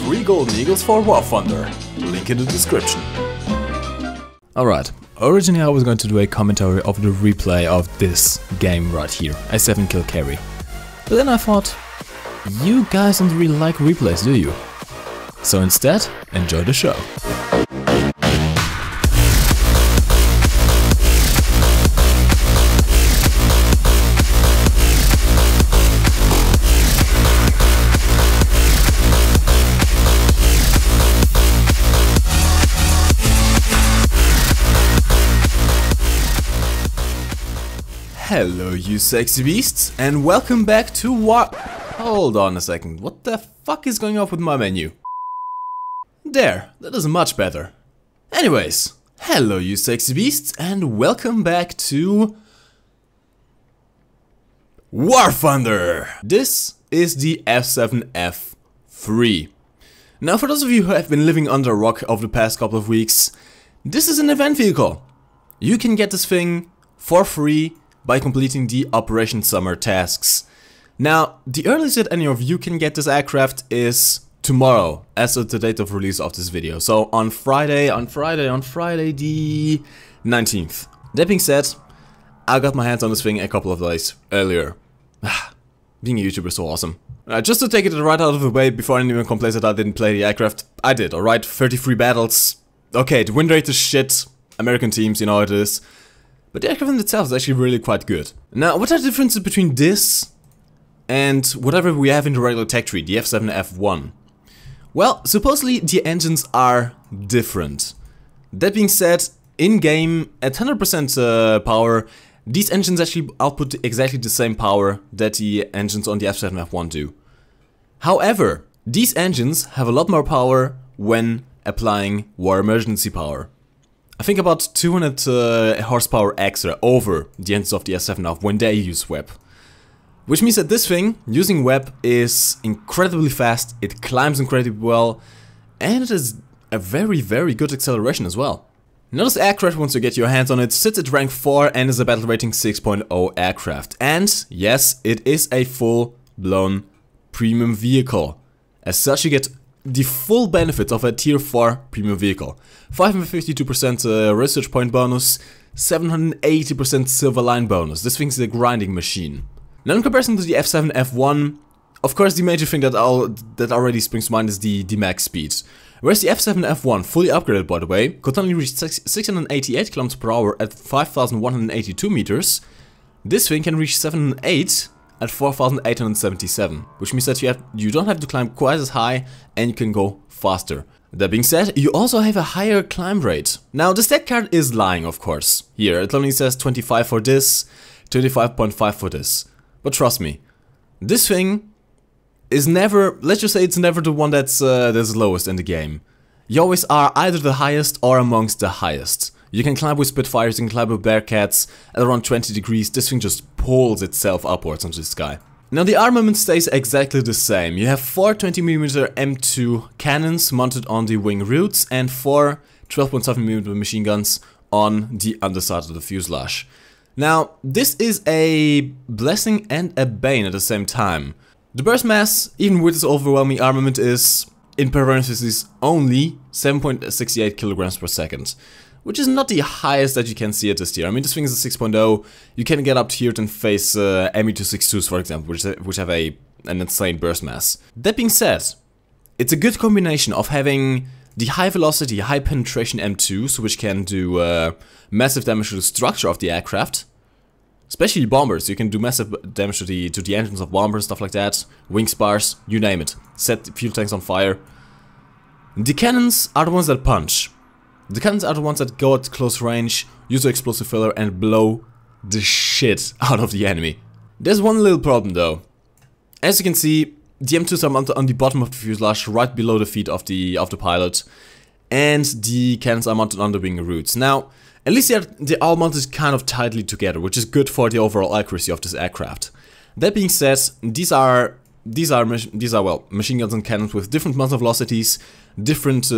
3 Golden Eagles for War Thunder. Link in the description. Alright, originally I was going to do a commentary of the replay of this game right here, a 7-kill carry. But then I thought, you guys don't really like replays, do you? So instead, enjoy the show. Hello you sexy beasts, and welcome back to Hold on a second, what the fuck is going on with my menu? There, that is much better. Anyways, hello you sexy beasts, and welcome back to War Thunder! This is the F7F-3. Now for those of you who have been living under a rock over the past couple of weeks, this is an event vehicle. You can get this thing for free by completing the Operation Summer tasks. Now, the earliest that any of you can get this aircraft is tomorrow, as of the date of release of this video. So on Friday the 19th. That being said, I got my hands on this thing a couple of days earlier. Being a YouTuber is so awesome. Just to take it right out of the way before anyone complains that I didn't play the aircraft, I did, alright? 33 battles. Okay, the win rate is shit. American teams, you know how it is. But the aircraft in itself is actually really quite good. Now, what are the differences between this and whatever we have in the regular tech tree, the F7F-1? Well, supposedly the engines are different. That being said, in-game, at 100% power, these engines actually output exactly the same power that the engines on the F7F-1 do. However, these engines have a lot more power when applying war emergency power. I think about 200 horsepower extra over the engines of the F7F when they use WEP. Which means that this thing, using WEP, is incredibly fast, it climbs incredibly well, and it is a very good acceleration as well. Now this aircraft, once you get your hands on it, sits at rank 4 and is a battle rating 6.0 aircraft. And yes, it is a full-blown premium vehicle. As such, you get the full benefits of a tier 4 premium vehicle. 552% research point bonus, 780% silver line bonus. This thing's a grinding machine. Now in comparison to the F7F-1, of course the major thing that already springs to mind is the Dmacc Speeds. Whereas the F7F-1, fully upgraded by the way, could only reach 688 km per hour at 5,182 meters, this thing can reach 708 at 4,877, which means that you don't have to climb quite as high and you can go faster. That being said, you also have a higher climb rate. Now the stat card is lying, of course. Here it only says 25 for this, 25.5 for this. But trust me, this thing is never, let's just say it's never the one that's lowest in the game. You always are either the highest or amongst the highest. You can climb with Spitfires, you can climb with Bearcats at around 20 degrees, this thing just pulls itself upwards into the sky. Now the armament stays exactly the same. You have 4 20mm M2 cannons mounted on the wing roots and 4 12.7mm machine guns on the underside of the fuselage. Now this is a blessing and a bane at the same time. The burst mass, even with this overwhelming armament, is, in parentheses, only 7.68 kilograms per second. Which is not the highest that you can see at this tier. I mean, this thing is a 6.0, you can get up here and face Me-262s, for example, which have an insane burst mass. That being said, it's a good combination of having the high velocity, high penetration M2s, which can do massive damage to the structure of the aircraft. Especially bombers, you can do massive damage to the engines of bombers, stuff like that, wing spars, you name it. Set fuel tanks on fire. The cannons are the ones that punch. The cannons are the ones that go at close range, use the explosive filler and blow the shit out of the enemy. There's one little problem though. As you can see, the M2s are mounted on the bottom of the fuselage, right below the feet of the pilot, and the cannons are mounted on the wing roots. Now, at least they're all mounted kind of tightly together, which is good for the overall accuracy of this aircraft. That being said, these are well, machine guns and cannons with different muzzle velocities, different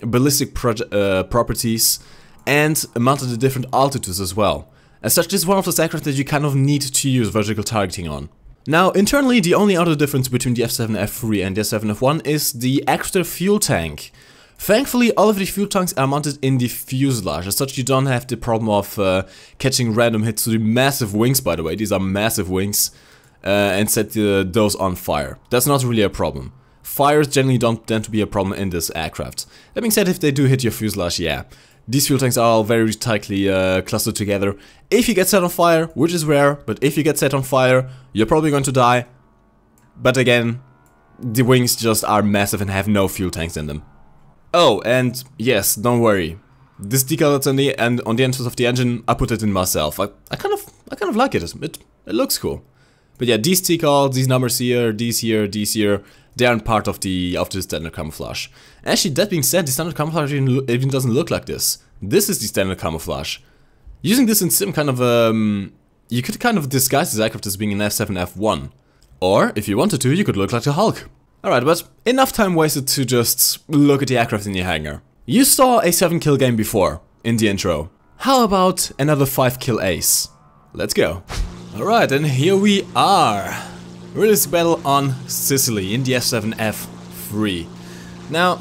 ballistic properties, and mounted at different altitudes as well. As such, this is one of those aircraft that you kind of need to use vertical targeting on. Now, internally, the only other difference between the F7F-3 and the F7F-1 is the extra fuel tank. Thankfully, all of the fuel tanks are mounted in the fuselage, as such you don't have the problem of catching random hits to the massive wings, by the way. These are massive wings, and set those on fire. That's not really a problem. Fires generally don't tend to be a problem in this aircraft. That being said, if they do hit your fuselage, yeah. These fuel tanks are all very tightly clustered together. If you get set on fire, which is rare, but if you get set on fire, you're probably going to die. But again, the wings just are massive and have no fuel tanks in them. Oh, and yes, don't worry. This decal that's on the entrance of the engine, I put it in myself. I kind of like it. It looks cool. But yeah, these decals, these numbers here, these here, they aren't part of the standard camouflage. Actually, that being said, the standard camouflage even doesn't look like this. This is the standard camouflage. Using this in sim you could kind of disguise this aircraft as being an F7F-1. Or, if you wanted to, you could look like the Hulk. Alright, but enough time wasted to just look at the aircraft in the hangar. You saw a 7-kill game before, in the intro. How about another 5-kill ace? Let's go. Alright, and here we are. Release battle on Sicily in the F7F-3. Now,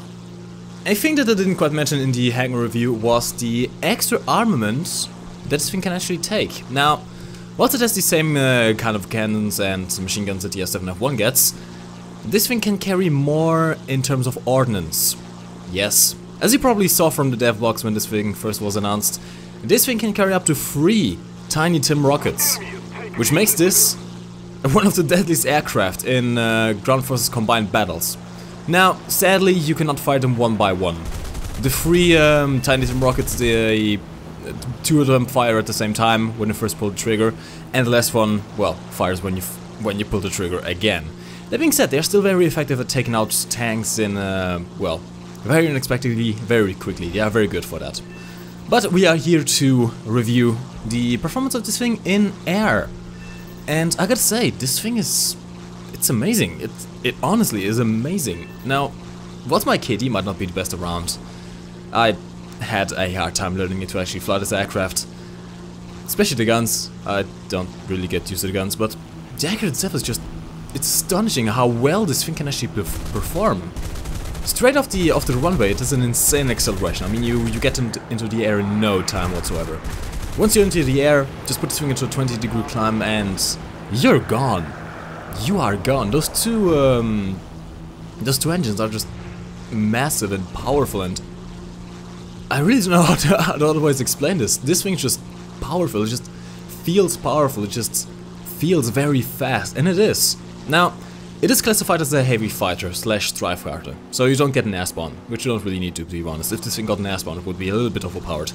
a thing that I didn't quite mention in the hangar review was the extra armament that this thing can actually take. Now, whilst it has the same kind of cannons and machine guns that the F7F-1 gets, this thing can carry more in terms of ordnance. Yes, as you probably saw from the dev box when this thing first was announced, this thing can carry up to 3 Tiny Tim rockets, which makes this one of the deadliest aircraft in ground forces combined battles. Now, sadly, you cannot fire them one by one. The 3 Tiny Tim rockets, 2 of them fire at the same time when you first pull the trigger, and the last one, well, fires when you pull the trigger again. That being said, they're still very effective at taking out tanks in, well, very unexpectedly, very quickly. They are very good for that. But we are here to review the performance of this thing in air. And I gotta say, this thing it's amazing. It honestly is amazing. Now, whilst my KD might not be the best around, I had a hard time learning it to actually fly this aircraft. Especially the guns. I don't really get used to the guns, but the aircraft itself is just... It's astonishing how well this thing can actually perform. Straight off the runway, it has an insane acceleration. I mean, you get into the air in no time whatsoever. Once you're into the air, just put this thing into a 20-degree climb and you're gone. You are gone. Those two engines are just massive and powerful, and I really don't know how to otherwise explain this. This thing's just powerful. It just feels powerful. It just feels very fast, and it is. Now, it is classified as a heavy fighter / strive fighter, so you don't get an air spawn, which you don't really need to be honest. If this thing got an air spawn, it would be a little bit overpowered.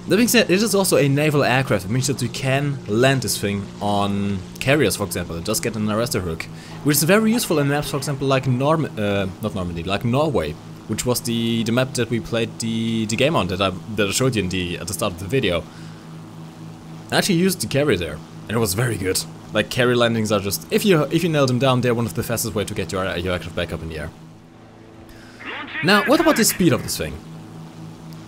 That being said, it is also a naval aircraft. It means that you can land this thing on carriers, for example. It does get an arrestor hook, which is very useful in maps, for example, like not Normandy, like Norway, which was the map that we played the game on that I showed you at the start of the video. I actually used the carrier there, and it was very good. Like, carrier landings are just, if you nail them down, they're one of the fastest way to get your aircraft back up in the air. Now, what about the speed of this thing?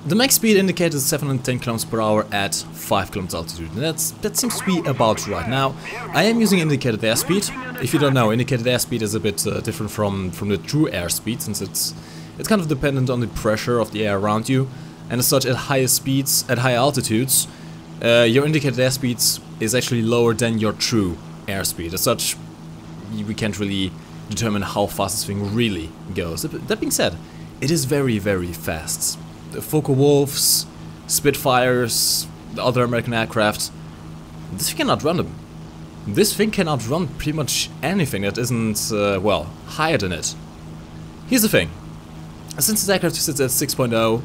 The max speed indicated is 710 km per hour at 5 km altitude, and that seems to be about right. Now, I am using indicated airspeed. If you don't know, indicated airspeed is a bit different from the true airspeed, since it's kind of dependent on the pressure of the air around you, and as such, at higher speeds, at higher altitudes, your indicated airspeed is actually lower than your true airspeed. As such, we can't really determine how fast this thing really goes. That being said, it is very, very fast. The Focke-Wulfs, Spitfires, the other American aircraft, this thing cannot run them. This thing cannot run pretty much anything that isn't, well, higher than it. Here's the thing. Since this aircraft sits at 6.0,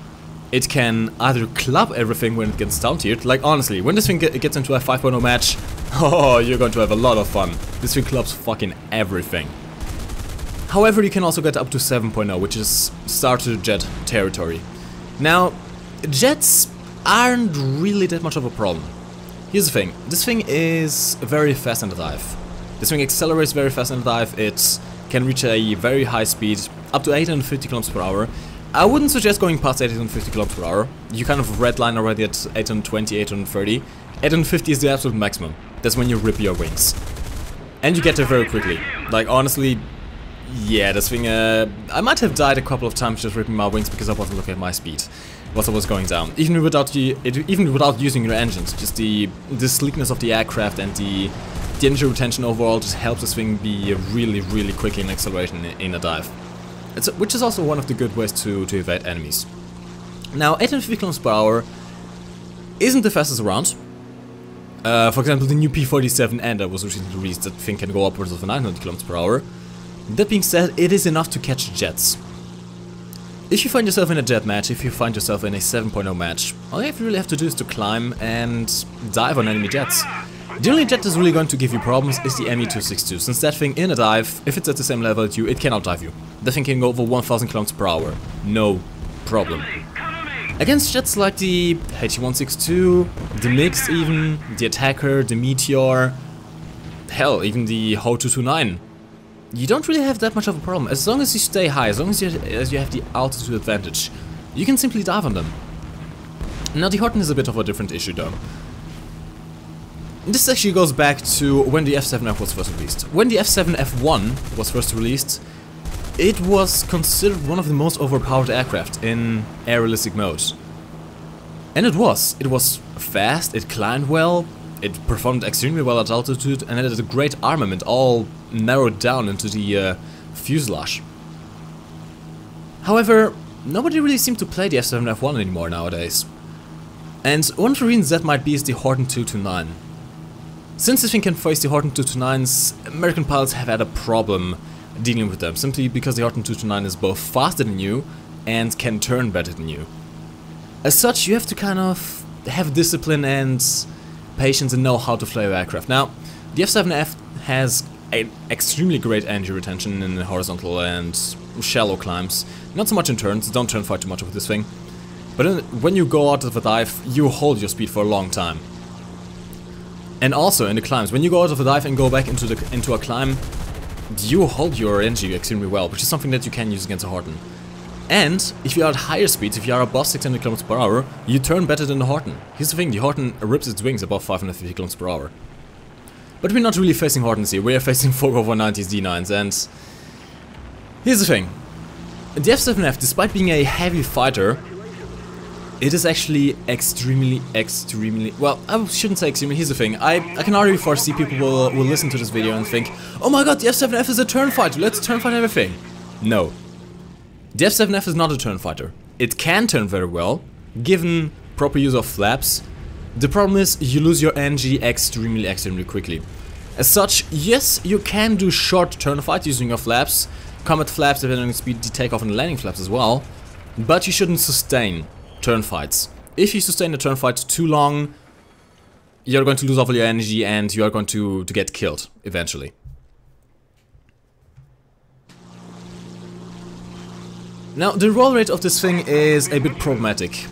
it can either club everything when it gets down-tiered. Like, honestly, when this thing gets into a 5.0 match, oh, you're going to have a lot of fun. This thing clubs fucking everything. However, you can also get up to 7.0, which is starter jet territory. Now, jets aren't really that much of a problem. Here's the thing. This thing is very fast in the dive. This thing accelerates very fast in the dive. It can reach a very high speed, up to 850 km per hour. I wouldn't suggest going past 850 km per hour. You kind of redline already at 820, 830. 850 is the absolute maximum. That's when you rip your wings. And you get there very quickly. Like, honestly, yeah, this thing, I might have died a couple of times just ripping my wings because I wasn't looking at my speed whilst I was going down. Even without using your engines, just the sleekness of the aircraft and the energy retention overall just helps this thing be really, really quick in acceleration in a dive. Which is also one of the good ways to evade enemies. Now, 850 km/h isn't the fastest around. For example, the new P-47N that was recently released, that thing can go upwards of 900 km/h. That being said, it is enough to catch jets. If you find yourself in a jet match, if you find yourself in a 7.0 match, all you really have to do is to climb and dive on enemy jets. The only jet that's really going to give you problems is the Me-262, since that thing in a dive, if it's at the same level as you, it cannot dive you. That thing can go over 1000 km/h. No problem. Against jets like the HE-162, the Dmacc even, the Attacker, the Meteor, hell, even the Ho-229, you don't really have that much of a problem. As long as you stay high, as long as you have the altitude advantage, you can simply dive on them. Now the Horten is a bit of a different issue though. This actually goes back to when the F7F was first released. When the F7F-1 was first released, it was considered one of the most overpowered aircraft in air-realistic mode. And it was. It was fast, it climbed well, it performed extremely well at altitude, and it had a great armament, all narrowed down into the fuselage. However, nobody really seemed to play the F7F-1 anymore nowadays. And one of the reasons that might be is the Horten 229. Since this thing can face the Horten 229s, American pilots have had a problem dealing with them, simply because the Horten 229 is both faster than you and can turn better than you. As such, you have to kind of have discipline and patience and know how to fly your aircraft. Now, the F7F has an extremely great energy retention in horizontal and shallow climbs. Not so much in turns, don't turn far too much with this thing. But when you go out of a dive, you hold your speed for a long time. And also in the climbs, when you go out of a dive and go back into a climb, you hold your energy extremely well, which is something that you can use against a Horten. And if you are at higher speeds, if you are above 600 km/h, you turn better than the Horten. Here's the thing, the Horten rips its wings above 550 km/h. But we're not really facing Hortens here, we are facing 4x90s D9s, and here's the thing. The F7F, despite being a heavy fighter, it is actually extremely, well, I shouldn't say extremely, here's the thing, I can already foresee people will listen to this video and think, oh my god, the F7F is a turn fighter, let's turn fight everything. No. The F7F is not a turn fighter. It can turn very well, given proper use of flaps. The problem is, you lose your energy extremely quickly. As such, yes, you can do short turn fights using your flaps, combat flaps depending on the speed, the takeoff and the landing flaps as well, but you shouldn't sustain turn fights. If you sustain a turn fight too long, you're going to lose all your energy and you are going to get killed eventually. Now, the roll rate of this thing is a bit problematic.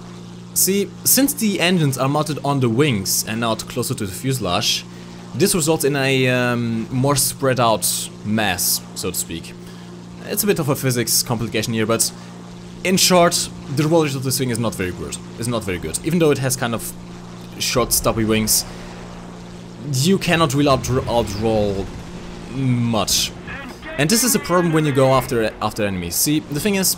See, since the engines are mounted on the wings and not closer to the fuselage, this results in a more spread out mass, so to speak. It's a bit of a physics complication here, but in short, the roll rate of this thing is not very good. It's not very good. Even though it has kind of short, stubby wings, you cannot really outroll much. And this is a problem when you go after enemies. See, the thing is,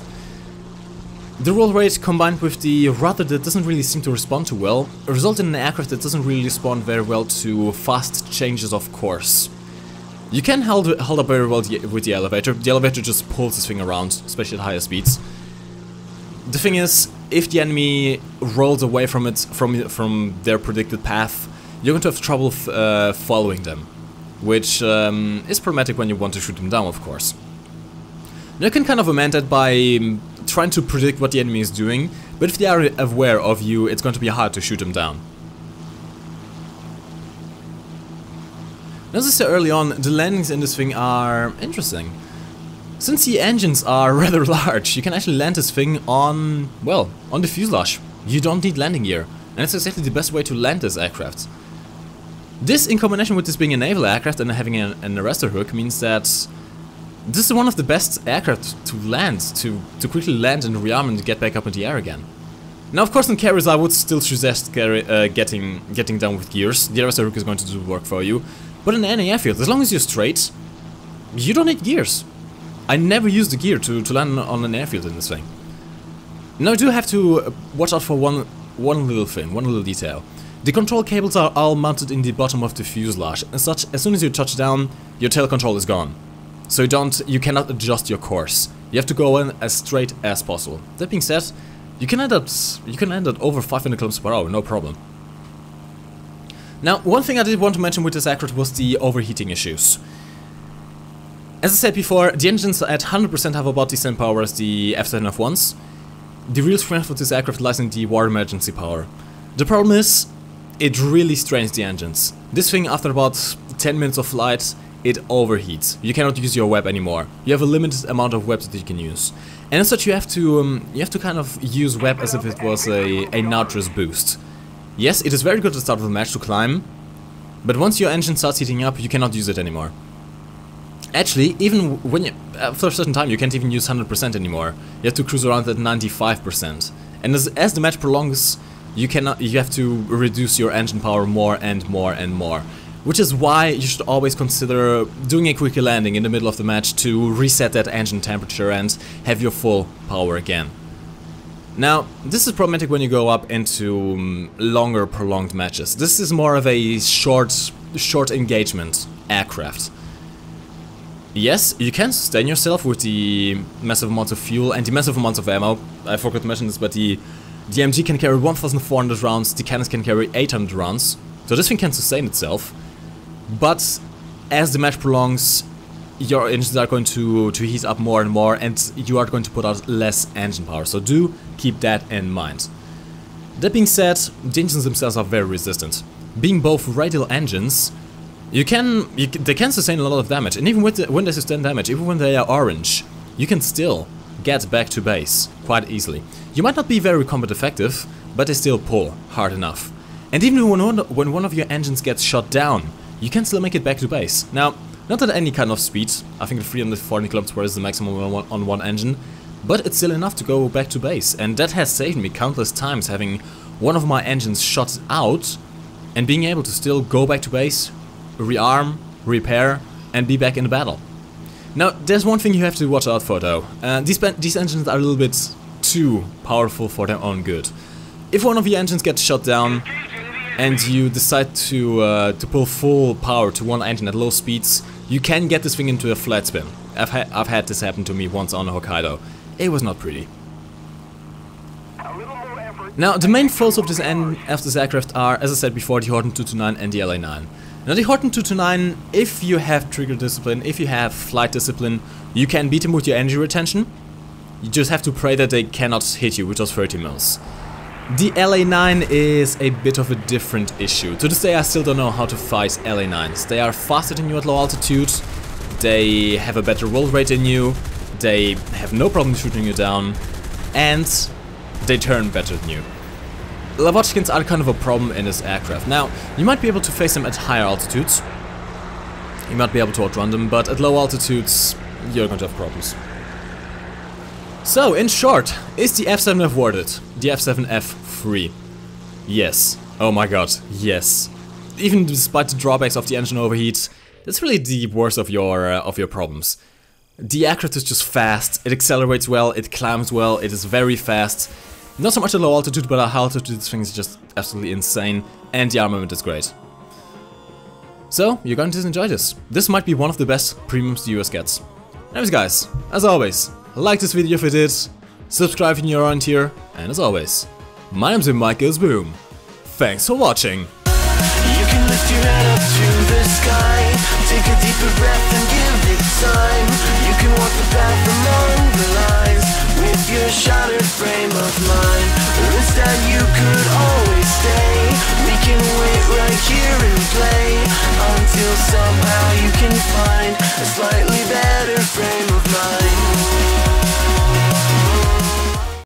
the roll rate combined with the rudder that doesn't really seem to respond too well result in an aircraft that doesn't really respond very well to fast changes of course. You can hold up very well with the elevator. The elevator just pulls this thing around, especially at higher speeds. The thing is, if the enemy rolls away from it, from their predicted path, you're going to have trouble following them, which is problematic when you want to shoot them down, of course. Now you can kind of amend that by trying to predict what the enemy is doing, but if they are aware of you, it's going to be hard to shoot them down. Now, as I said early on, the landings in this thing are interesting. Since the engines are rather large, you can actually land this thing on, well, on the fuselage. You don't need landing gear, and it's exactly the best way to land this aircraft. This, in combination with this being a naval aircraft and having an arrestor hook, means that this is one of the best aircraft to land, to quickly land and rearm and get back up in the air again. Now, of course, in carriers I would still suggest getting down with gears. The arrestor hook is going to do the work for you. But in any airfield, as long as you're straight, you don't need gears. I never use the gear to land on an airfield in this thing. Now I do have to watch out for one little thing, one little detail. The control cables are all mounted in the bottom of the fuselage. As such, as soon as you touch down, your tail control is gone. So you cannot adjust your course. You have to go in as straight as possible. That being said, you can end at over 500 km/h, no problem. Now, one thing I did want to mention with this aircraft was the overheating issues. As I said before, the engines at 100% have about the same power as the F7F-1s. The real strength of this aircraft lies in the water emergency power. The problem is, it really strains the engines. This thing, after about 10 minutes of flight, it overheats. You cannot use your web anymore. You have a limited amount of webs that you can use. And as such, you have to kind of use web as if it was a nitrous boost. Yes, it is very good at the start of the match to climb, but once your engine starts heating up, you cannot use it anymore. Actually, even when after a certain time, you can't even use 100% anymore. You have to cruise around at 95%. And as the match prolongs, you have to reduce your engine power more and more and more. Which is why you should always consider doing a quick landing in the middle of the match to reset that engine temperature and have your full power again. Now, this is problematic when you go up into longer prolonged matches. This is more of a short engagement aircraft. Yes, you can sustain yourself with the massive amounts of fuel and the massive amounts of ammo. I forgot to mention this, but the MG can carry 1,400 rounds, the cannons can carry 800 rounds. So this thing can sustain itself. But as the match prolongs, your engines are going to heat up more and more, and you are going to put out less engine power. So do keep that in mind. That being said, the engines themselves are very resistant. Being both radial engines, they can sustain a lot of damage, and even when they sustain damage, even when they are orange, you can still get back to base quite easily. You might not be very combat effective, but they still pull hard enough. And even when one of your engines gets shot down, you can still make it back to base. Now, not at any kind of speed. I think 340 km/h is the maximum on one engine, but it's still enough to go back to base, and that has saved me countless times having one of my engines shot out and being able to still go back to base, rearm, repair, and be back in the battle. Now, there's one thing you have to watch out for though. These engines are a little bit too powerful for their own good. If one of your engines gets shot down and you decide to pull full power to one engine at low speeds, you can get this thing into a flat spin. I've had this happen to me once on Hokkaido. It was not pretty. Now, the main foes of this aircraft are, as I said before, the Horten 229 and the LA9. Now, the Horten 229, if you have trigger discipline, if you have flight discipline, you can beat them with your energy retention. You just have to pray that they cannot hit you with those 30 mils. The LA9 is a bit of a different issue. To this day, I still don't know how to fight LA9s. They are faster than you at low altitude, they have a better roll rate than you, they have no problem shooting you down, and they turn better than you. Lavochkins are kind of a problem in this aircraft. Now, you might be able to face them at higher altitudes, you might be able to outrun them, but at low altitudes, you're going to have problems. So, in short, is the F7F worth it? The F7F-3? Yes. Oh my god, yes. Even despite the drawbacks of the engine overheat, that's really the worst of your problems. The aircraft is just fast, it accelerates well, it climbs well, it is very fast. Not so much at low altitude, but at high altitude this thing is just absolutely insane, and the armament is great. So, you're going to enjoy this. This might be one of the best premiums the US gets. Anyways guys, as always, like this video if you did, subscribe if you're around here, and as always, my name's MikeGoesBoom. Thanks for watching. You can lift your head up to the sky, take a deeper breath and give it time. You can walk the path among the lines with your shattered frame of mind. Or instead you could always stay. We can wait right here and play until somehow you can find a slight